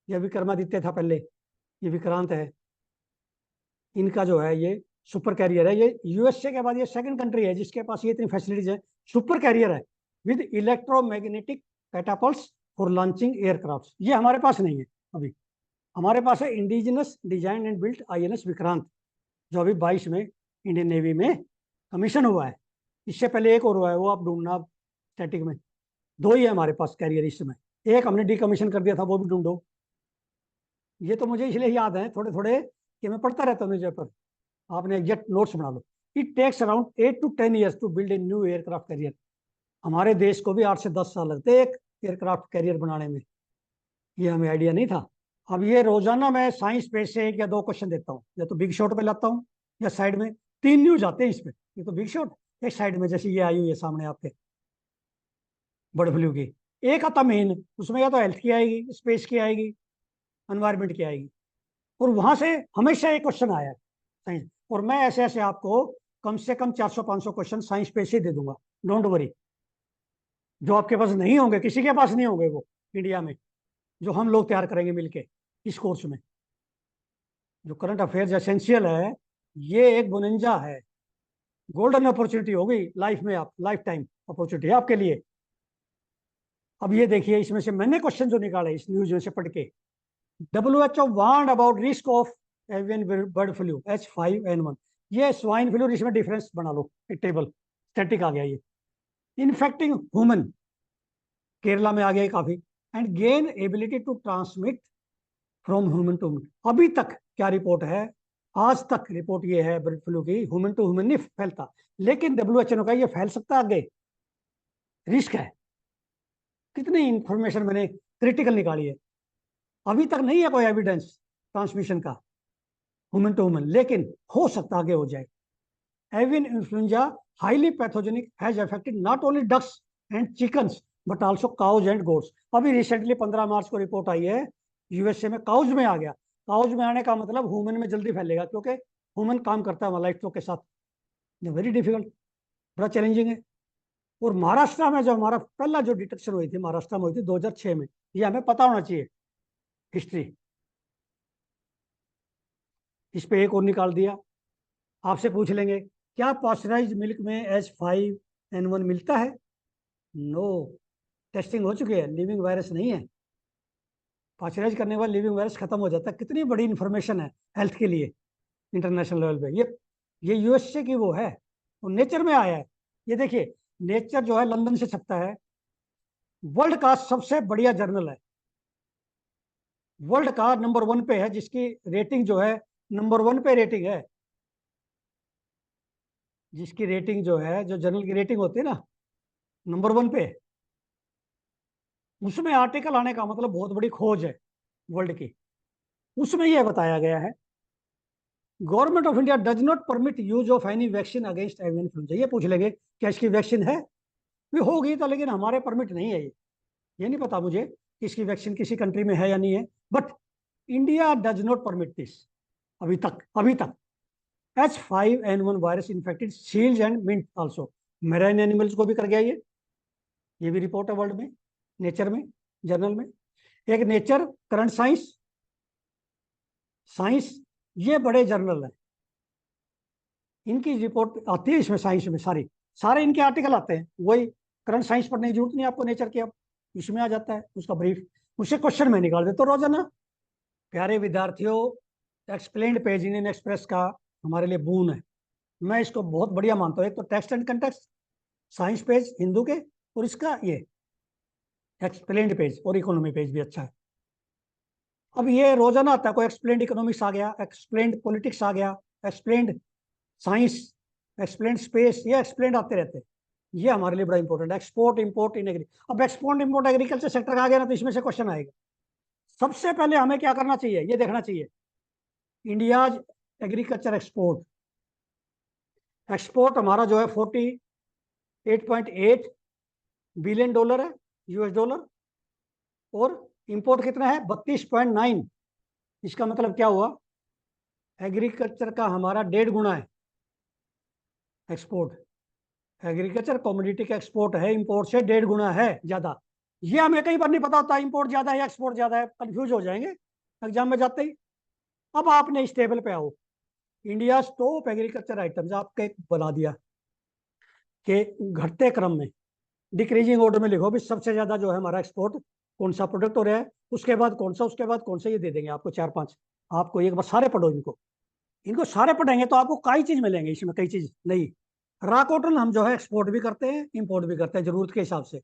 या विक्रमादित्य था पहले, ये विक्रांत है। इनका जो है ये सुपर कैरियर है। ये यूएसए के बाद ये सेकंड कंट्री है जिसके पास ये इतनी फैसिलिटीज है। सुपर कैरियर है with electromagnetic catapults for launching aircraft. ये हमारे पास नहीं है अभी। हमारे पास है indigenous design and built INS Vikrant, जो अभी 22 में इंडियन नेवी में कमीशन हुआ है। इससे पहले एक और हुआ है, वो आप ढूंढना स्टैटिक में। 2 ही है हमारे पास कैरियर इस समय, एक हमने डीकमीशन कर दिया था, वो भी ढूंढो। ये तो मुझे इसलिए याद है थोड़े थोड़े कि मैं पढ़ता रहता हूँ न्यूज़पेपर। आपने एग्जैक्ट नोट्स बना लो। It takes around 8 to 10 years to build a new aircraft carrier. हमारे देश को भी 8 से 10 साल लगते हैं एक एयरक्राफ्ट कैरियर बनाने में। ये हमें आइडिया नहीं था। अब ये रोजाना मैं साइंस पेज से 1 या 2 क्वेश्चन देता हूँ, या तो बिग शॉट पे लाता हूँ या साइड में 3 न्यूज आते हैं इसमें। ये तो बिग शॉट, एक साइड में जैसे ये आई हुई है सामने आपके। बर्ड फ्लू की। एक आता मेन, उसमें या तो हेल्थ की आएगी, स्पेस की आएगी, एनवायरमेंट की आएगी, और वहां से हमेशा एक क्वेश्चन आया है साइंस। और मैं ऐसे ऐसे आपको कम से कम 400-500 क्वेश्चन साइंस पे से दे दूंगा, डोंट वरी। जो आपके पास नहीं होंगे, किसी के पास नहीं होंगे वो इंडिया में, जो हम लोग तैयार करेंगे मिलके इस कोर्स में। जो करंट अफेयर्स एसेंशियल है, ये एक बुनिंजा है, गोल्डन अपॉर्चुनिटी होगी लाइफ में, आप लाइफ टाइम अपॉर्चुनिटी है आपके लिए। अब ये देखिए, इसमें से मैंने क्वेश्चन जो निकाले इस न्यूज में से पढ़ के, WHO warn about risk of avian bird flu H5N1। ये स्वाइन फ्लू, इसमें डिफरेंस बना लो, एक टेबल स्टैटिक आ गया ये। इन्फेक्टिंग ह्यूमन, केरला में आ गया काफी, and gain ability to transmit from human to human. अभी तक क्या रिपोर्ट है, आज तक रिपोर्ट ये है बर्ड फ्लू की, ह्यूमन टू ह्यूमन नहीं फैलता, लेकिन WHO का ये फैल सकता है आगे, रिस्क है। कितनी इंफॉर्मेशन मैंने क्रिटिकल निकाली है, अभी तक नहीं है कोई एविडेंस ट्रांसमिशन का ह्यूमन टू ह्यूमन, लेकिन हो सकता आगे हो जाए। Avian influenza highly pathogenic has affected not only ducks and chickens but also cows and goats. अभी रिसेंटली 15 मार्च को रिपोर्ट आई है, यूएसए में काउज में आ गया। काउज में आने का मतलब ह्यूमन में जल्दी फैलेगा, क्योंकि ह्यूमन काम करता है लाइफ स्टॉक के साथ। वेरी डिफिकल्ट, बड़ा चैलेंजिंग है। और महाराष्ट्र में जो हमारा पहला जो डिटेक्शन हुई थी, महाराष्ट्र में हुई थी 2006 में, ये हमें पता होना चाहिए हिस्ट्री। इस पे एक और निकाल दिया। आपसे पूछ लेंगे, क्या पास्चराइज्ड मिल्क में H5N1 मिलता है? नो, टेस्टिंग हो चुकी है, लिविंग वायरस नहीं है। पास्चराइज करने के बाद लिविंग वायरस खत्म हो जाता है। कितनी बड़ी इंफॉर्मेशन है हेल्थ के लिए इंटरनेशनल लेवल पे। ये यूएसए की वो है, और नेचर में आया है। ये देखिए, नेचर जो है लंदन से छपता है, वर्ल्ड का सबसे बढ़िया जर्नल है, वर्ल्ड का नंबर 1 पे है, जिसकी रेटिंग जो है नंबर 1 पे रेटिंग है, जिसकी रेटिंग जो है, जो जर्नल की रेटिंग होती है ना नंबर 1 पे, उसमें आर्टिकल आने का मतलब बहुत बड़ी खोज है वर्ल्ड की। उसमें यह बताया गया है, government of India does not permit use of any vaccine against avian influenza. ये पूछ लेंगे क्या इसकी वैक्सीन है? भी होगी तो, लेकिन हमारे परमिट नहीं है ये नहीं पता मुझे कि इसकी वैक्सीन किसी कंट्री में है या नहीं है, but India does not permit this अभी तक। H5N1 virus infected seals and mink also, marine animals को भी कर गया ये भी रिपोर्ट है वर्ल्ड में, नेचर में, जर्नल में। एक नेचर, करंट साइंस, साइंस, ये बड़े जर्नल हैं, इनकी रिपोर्ट आती है इसमें, साइंस में सारे इनके आर्टिकल आते हैं। वही करंट साइंस पढ़ने की जरूरत नहीं आपको नेचर की, अब इसमें आ जाता है उसका ब्रीफ, उससे क्वेश्चन में निकाल देता हूँ रोजाना। प्यारे विद्यार्थियों, एक्सप्लेन्ड पेज इंडियन एक्सप्रेस का हमारे लिए बून है, मैं इसको बहुत बढ़िया मानता हूँ। एक तो text and context, science page Hindu के, और इसका ये एक्सप्लेन्ड पेज और इकोनॉमी पेज भी अच्छा है। अब ये रोजाना आता है, कोई एक्सप्लेन्ड इकोनॉमिक्स आ गया, एक्सप्लेन्ड पॉलिटिक्स आ गया, एक्सप्लेन्ड साइंस, एक्सप्लेन्ड स्पेस, ये एक्सप्लेन्ड आते रहते हैं। ये हमारे लिए बड़ा इंपॉर्टेंट है। एक्सपोर्ट इंपोर्ट इन एग्री, अब एक्सपोर्ट इंपोर्ट एग्रीकल्चर सेक्टर का आ गया ना, तो इसमें से क्वेश्चन आएगा। सबसे पहले हमें क्या करना चाहिए, ये देखना चाहिए, इंडिया एग्रीकल्चर एक्सपोर्ट, एक्सपोर्ट हमारा जो है $48.8 बिलियन है, US डॉलर, और इंपोर्ट कितना है 32.9। इसका मतलब क्या हुआ, एग्रीकल्चर का हमारा 1.5 गुना है एक्सपोर्ट। एग्रीकल्चर कमोडिटी का एक्सपोर्ट है, इंपोर्ट से 1.5 गुना है ज्यादा। ये हमें कई बार नहीं पता होता, इंपोर्ट ज्यादा है या एक्सपोर्ट ज्यादा है, कंफ्यूज हो जाएंगे एग्जाम में जाते ही। अब आपने इस टेबल पे आओ, इंडिया टॉप एग्रीकल्चर आइटम्स आपके बना दिया कि घटते क्रम में, डिक्रीजिंग ऑर्डर में लिखो भी, सबसे ज्यादा जो है हमारा एक्सपोर्ट कौन सा प्रोडक्ट हो रहा है, उसके बाद कौन सा, उसके बाद कौन सा, ये दे देंगे आपको 4-5। आपको एक बार सारे पढ़ो इनको, इनको सारे पढ़ेंगे तो आपको कई चीज मिलेंगे इसमें, कई चीज नहीं। रॉ कॉटन हम जो है एक्सपोर्ट भी करते हैं, इंपोर्ट भी करते हैं जरूरत के हिसाब से।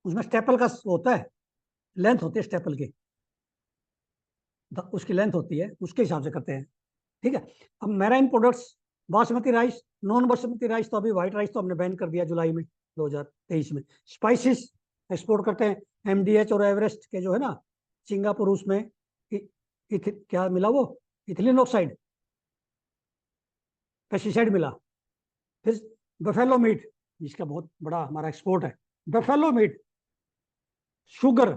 उसमें स्टेपल का होता है, लेंथ होती है स्टेपल की, उसकी लेंथ होती है, उसके हिसाब से करते हैं। ठीक है। अब marine products, basmati rice, non basmati rice, तो अभी व्हाइट राइस तो हमने बैन कर दिया जुलाई में 2023 में। स्पाइसेस एक्सपोर्ट करते हैं, MDH और एवरेस्ट के जो है ना, सिंगापुर, उसमें क्या मिला वो, इथिलीन ऑक्साइड, पेस्टिसाइड मिला। फिर बफेलो मीट, इसका बहुत बड़ा हमारा एक्सपोर्ट है, बफेलो मीट, शुगर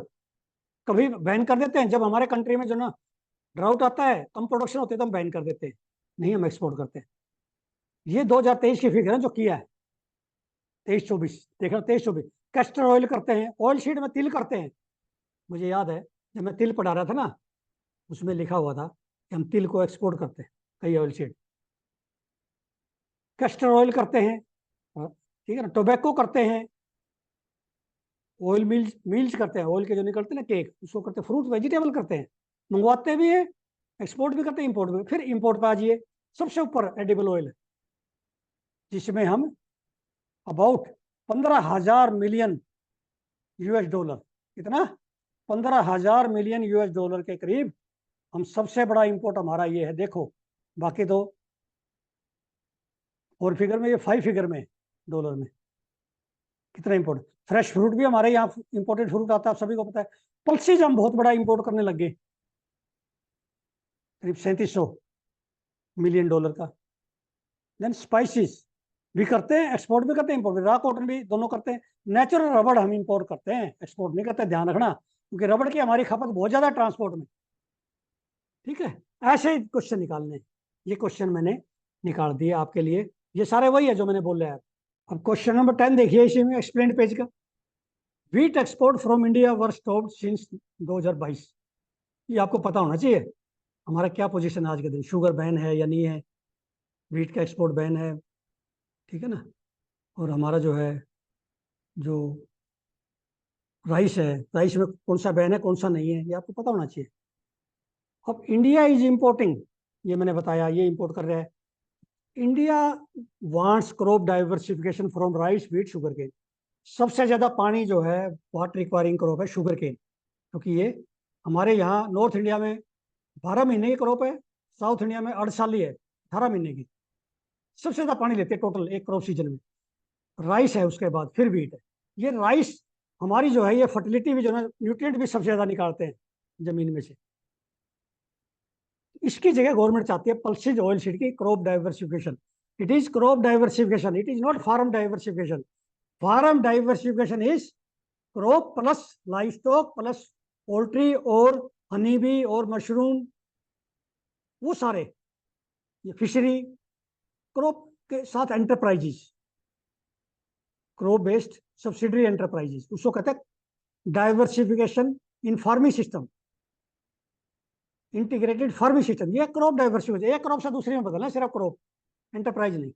कभी बैन कर देते हैं, जब हमारे कंट्री में जो ना ड्राउट आता है, कम प्रोडक्शन होते है, तो हम बैन कर देते हैं, नहीं हम एक्सपोर्ट करते हैं। ये 2023 की फिगर है जो किया है, 23-24 देखना, 23-24। कैस्टर ऑयल करते हैं, ऑयल सीड में तिल करते हैं। मुझे याद है जब मैं तिल पढ़ा रहा था ना, उसमें लिखा हुआ था कि हम तिल को एक्सपोर्ट करते हैं, कई ऑयल सीड। कैस्टर ऑयल करते हैं, ठीक है ना, टोबैको करते हैं, ऑयल मिल्स करते हैं, ऑयल के जो निकलते हैं ना केक, उसको करते हैं, फ्रूट वेजिटेबल करते हैं, मंगवाते भी हैं, एक्सपोर्ट भी करते हैं, इंपोर्ट भी। फिर इंपोर्ट पे आ जाइए, सबसे ऊपर एडिबल ऑयल, जिसमें हम अबाउट 15,000 मिलियन US डॉलर, कितना, 15,000 मिलियन US डॉलर के करीब हम, सबसे बड़ा इंपोर्ट हमारा ये है। देखो बाकी तो और फिगर में, ये 5 फिगर में, डॉलर में कितना इंपोर्ट। फ्रेश फ्रूट भी हमारे यहाँ इंपोर्टेड फ्रूट आता है, आप सभी को पता है। पल्सीज हम बहुत बड़ा इंपोर्ट करने लग गए, करीब 3700 मिलियन डॉलर का। देन स्पाइसिस भी करते हैं, एक्सपोर्ट भी करते हैं, इंपोर्ट भी, रॉ कॉटन भी, दोनों करते हैं। नेचुरल रबड़ हम इंपोर्ट करते हैं, एक्सपोर्ट नहीं करते, ध्यान रखना, क्योंकि रबड़ की हमारी खपत बहुत ज्यादा ट्रांसपोर्ट में, ठीक है। ऐसे ही क्वेश्चन निकालने, ये क्वेश्चन मैंने निकाल दिए आपके लिए, ये सारे वही है जो मैंने बोला है। अब क्वेश्चन नंबर 10 देखिए, इसी में एक्सप्लेन पेज का। Wheat export from India were stopped since 2022। ये आपको पता होना चाहिए, हमारा क्या पोजीशन है आज के दिन, शुगर बैन है या नहीं है, व्हीट का एक्सपोर्ट बैन है, ठीक है ना। और हमारा जो है, जो राइस है, राइस में कौन सा बैन है कौन सा नहीं है, ये आपको पता होना चाहिए। अब इंडिया इज इम्पोर्टिंग, ये मैंने बताया, ये इंपोर्ट कर रहा है। India wants crop diversification from rice, wheat, sugarcane. सबसे ज्यादा पानी जो है वाटर रिक्वायरिंग क्रॉप है शुगर केन, क्योंकि ये हमारे यहाँ नॉर्थ इंडिया में 12 महीने की क्रॉप है, साउथ इंडिया में 8 साल है, 18 महीने की। सबसे ज्यादा पानी लेते हैं टोटल एक क्रॉप सीजन में। राइस है, उसके बाद फिर व्हीट है। ये राइस हमारी जो है, ये फर्टिलिटी भी जो है, न्यूट्रिएंट भी सबसे ज्यादा निकालते हैं जमीन में से। इसकी जगह गवर्नमेंट चाहती है पल्सिज ऑयल सीड की crop diversification. It is crop diversification, it is not farm diversification. Farm diversification is crop plus livestock plus poultry और हनी बी और मशरूम, वो सारे, ये फिशरी, क्रॉप के साथ enterprises, crop based subsidiary enterprises, उसको कहते हैं diversification in farming system, integrated farming system. ये क्रॉप डाइवर्सिफिकेशन, एक क्रॉप से दूसरी में बदलना, सिर्फ क्रॉप, एंटरप्राइज नहीं।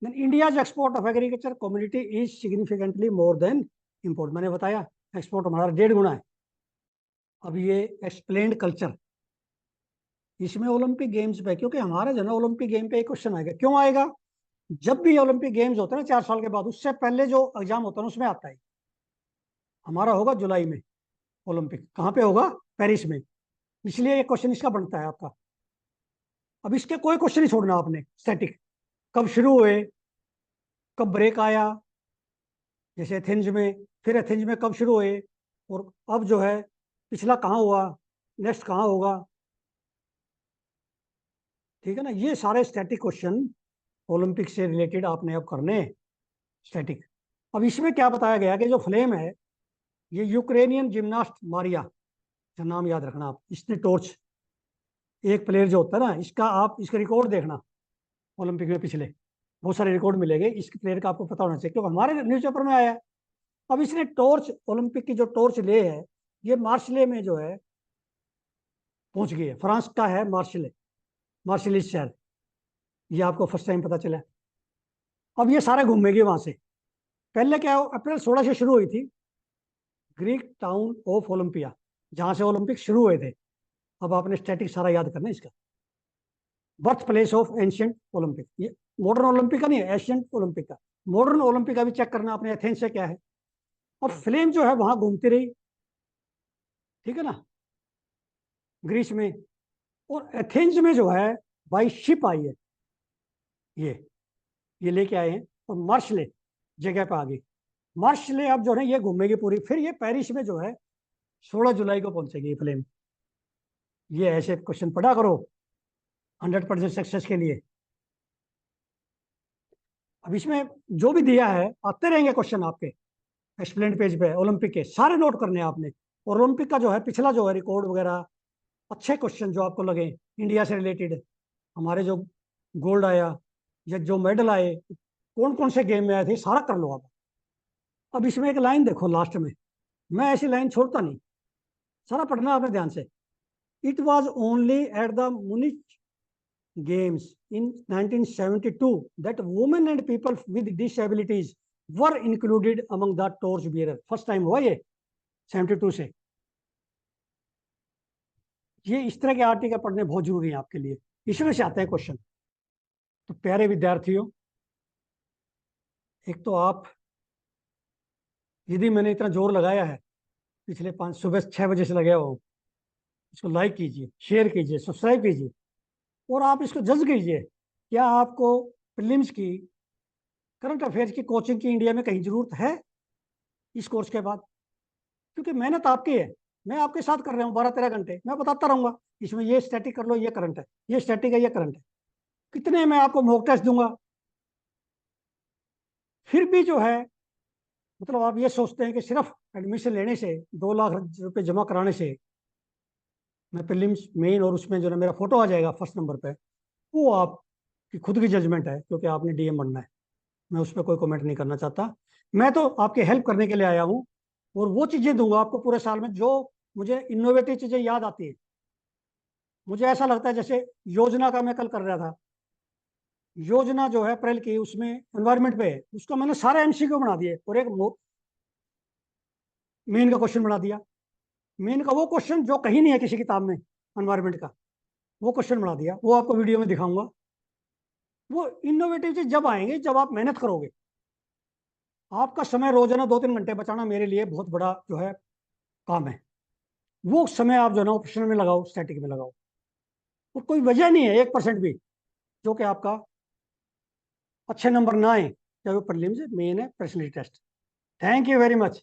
Then India's export of agriculture community is significantly more than import. मैंने बताया एक्सपोर्ट हमारा 1.5 गुना है। अब ये एक्सप्लेन्ड कल्चर, इसमें ओलंपिक गेम्स पे, क्योंकि हमारा जो है ओलंपिक गेम पे एक क्वेश्चन आएगा, क्यों आएगा, जब भी ओलंपिक गेम्स होते हैं ना 4 साल के बाद, उससे पहले जो एग्जाम होता है उसमें आता है। हमारा होगा जुलाई में ओलंपिक, कहाँ पे होगा, पेरिस में, इसलिए ये क्वेश्चन इसका बनता है आपका। अब इसके कोई क्वेश्चन नहीं छोड़ना आपने, स्टैटिक, कब शुरू हुए, कब ब्रेक आया, जैसे एथेंस में, फिर एथेंस में कब शुरू हुए, और अब जो है पिछला कहाँ हुआ, नेक्स्ट कहाँ होगा, ठीक है ना। ये सारे स्टैटिक क्वेश्चन ओलंपिक से रिलेटेड आपने अब करने, स्टैटिक। अब इसमें क्या बताया गया कि जो फ्लेम है, ये यूक्रेनियन जिम्नास्ट मारिया, का नाम याद रखना आप, इसने टॉर्च, एक प्लेयर जो होता है ना, इसका आप इसका रिकॉर्ड देखना ओलंपिक में, पिछले बहुत सारे रिकॉर्ड मिलेंगे, इस प्लेयर का आपको पता होना चाहिए, क्योंकि हमारे न्यूज़पेपर में आया है। अब इसने टॉर्च, ओलंपिक की जो टॉर्च ले है, ये मार्शले में जो है पहुंच गई है, फ्रांस का है मार्शले, मार्शलिस शहर, ये आपको फर्स्ट टाइम पता चला। अब ये सारे घूमेगी वहां से। पहले क्या, अप्रैल 16 से शुरू हुई थी, ग्रीक टाउन ऑफ ओलंपिया, जहां से ओलंपिक शुरू हुए थे। अब आपने स्टैटिक सारा याद करना है इसका। Birth place of ancient Olympic, ये मॉडर्न ओलंपिक का नहीं है, एशियंट ओलंपिक का। मॉडर्न ओलंपिक का भी चेक करना आपने, एथेंस से क्या है। और फ्लेम जो है वहां घूमती रही, ठीक है ना, ग्रीस में। और एथेंस में जो है बाई शिप आई है, ये लेके आए हैं, और मार्शले जगह पे आ गई। मार्शले अब जो है ये घूमेगी पूरी, फिर ये पेरिस में जो है 16 जुलाई को पहुंचेगी ये फ्लेम। ये ऐसे क्वेश्चन पढ़ा करो 100% सक्सेस के लिए। अब इसमें जो भी दिया है, आते रहेंगे क्वेश्चन आपके, एक्सप्लेन पेज पे ओलंपिक के सारे नोट करने हैं आपने। और ओलंपिक का जो है पिछला जो है रिकॉर्ड वगैरह, अच्छे क्वेश्चन जो आपको लगे इंडिया से रिलेटेड, हमारे जो गोल्ड आया या जो मेडल आए, कौन कौन से गेम में आए थे, सारा कर लो आप। अब इसमें एक लाइन देखो लास्ट में, मैं ऐसी लाइन छोड़ता नहीं, सारा पढ़ना आपने ध्यान से। It was only at the Munich games in 1972 that women and people with disabilities were included among the torch bearer। First time हुआ ये 72 से। ये इस तरह के आर्टिकल पढ़ने बहुत जरूरी है आपके लिए, इसमें से आते हैं क्वेश्चन। तो प्यारे विद्यार्थियों, एक तो आप, यदि मैंने इतना जोर लगाया है पिछले 5 सुबह 6 बजे से लगे हो, इसको लाइक कीजिए, शेयर कीजिए, सब्सक्राइब कीजिए, और आप इसको जज कीजिए, क्या आपको प्रीलिम्स की, करंट अफेयर्स की कोचिंग की इंडिया में कहीं जरूरत है इस कोर्स के बाद? क्योंकि मेहनत आपकी है, मैं आपके साथ कर रहा हूँ 12-13 घंटे, मैं बताता रहूंगा इसमें ये स्टैटिक कर लो, ये करंट है, ये स्टैटिक है, ये करंट है। कितने मैं आपको मॉक टेस्ट दूंगा, फिर भी जो है, मतलब आप ये सोचते हैं कि सिर्फ एडमिशन लेने से, 2 लाख रुपए जमा कराने से मैं प्रीलिम्स मेन और उसमें जो है मेरा फोटो आ जाएगा फर्स्ट नंबर पे, वो आपकी खुद की जजमेंट है, क्योंकि आपने डीएम बनना है। मैं उस पर कोई कमेंट नहीं करना चाहता। मैं तो आपकी हेल्प करने के लिए आया हूँ, और वो चीज़ें दूंगा आपको पूरे साल में जो मुझे इनोवेटिव चीज़ें याद आती है। मुझे ऐसा लगता है जैसे योजना का मैं कल कर रहा था, योजना जो है अप्रैल की, उसमें एनवायरमेंट पे है, उसका मैंने सारे एमसीक्यू बना दिए और एक मेन का क्वेश्चन बना दिया। मेन का वो क्वेश्चन जो कहीं नहीं है किसी किताब में एनवायरमेंट का, वो क्वेश्चन बना दिया, वो आपको वीडियो में दिखाऊंगा। वो इनोवेटिव चीज जब आएंगे जब आप मेहनत करोगे। आपका समय रोजाना 2-3 घंटे बचाना मेरे लिए बहुत बड़ा जो है काम है। वो समय आप जो है ना ऑप्शन में लगाओ, स्टैटिक में लगाओ, और कोई वजह नहीं है 1% भी जो कि आपका अच्छे नंबर ना आए, चाहे वो प्रीलिम्स है, मेन है, personality test. Thank you very much.